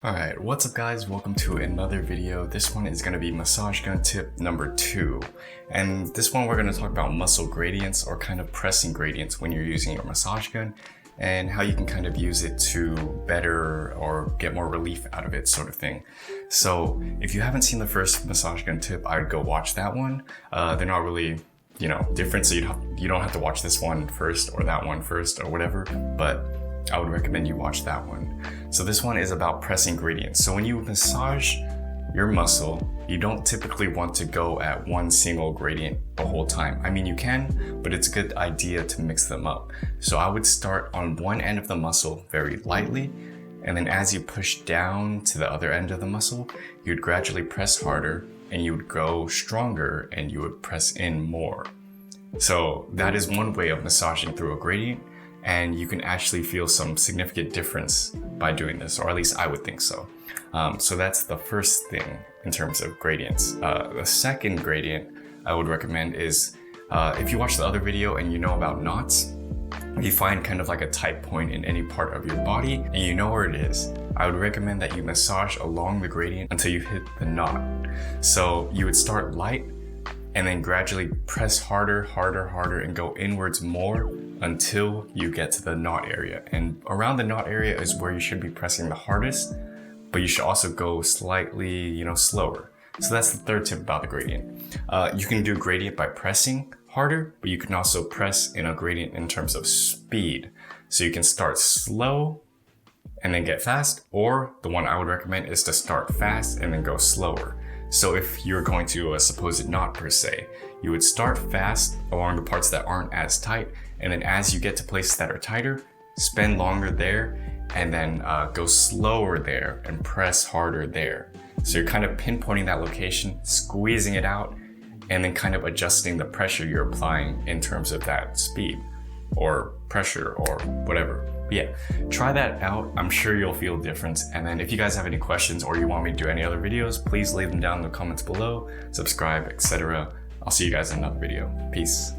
Alright, what's up guys? Welcome to another video. This one is going to be massage gun tip number 2. And this one we're going to talk about muscle gradients or kind of pressing gradients when you're using your massage gun and how you can kind of use it to better or get more relief out of it, sort of thing. So if you haven't seen the first massage gun tip, I would go watch that one. They're not really, different, so you don't have to watch this one first or that one first or whatever, but I would recommend you watch that one. So this one is about pressing gradients. So when you massage your muscle, you don't typically want to go at one single gradient the whole time. I mean, you can, but it's a good idea to mix them up. So I would start on one end of the muscle very lightly, and then as you push down to the other end of the muscle, you'd gradually press harder and you would go stronger and you would press in more. So that is one way of massaging through a gradient. And you can actually feel some significant difference by doing this, or at least I would think so. So that's the first thing in terms of gradients. The second gradient I would recommend is if you watch the other video and you know about knots, you find kind of like a tight point in any part of your body and you know where it is, I would recommend that you massage along the gradient until you hit the knot. So you would start light and then gradually press harder, and go inwards more until you get to the knot area. And around the knot area is where you should be pressing the hardest, but you should also go slightly, slower. So that's the third tip about the gradient. You can do gradient by pressing harder, but you can also press in a gradient in terms of speed. So you can start slow and then get fast, or the one I would recommend is to start fast and then go slower. So if you're going to a supposed knot per se, you would start fast along the parts that aren't as tight, and then as you get to places that are tighter, spend longer there, and then go slower there and press harder there. So you're kind of pinpointing that location, squeezing it out, and then kind of adjusting the pressure you're applying in terms of that speed or pressure or whatever. But yeah, try that out. I'm sure you'll feel a difference. And then if you guys have any questions or you want me to do any other videos, please leave them down in the comments below, subscribe, etc. I'll see you guys in another video. Peace.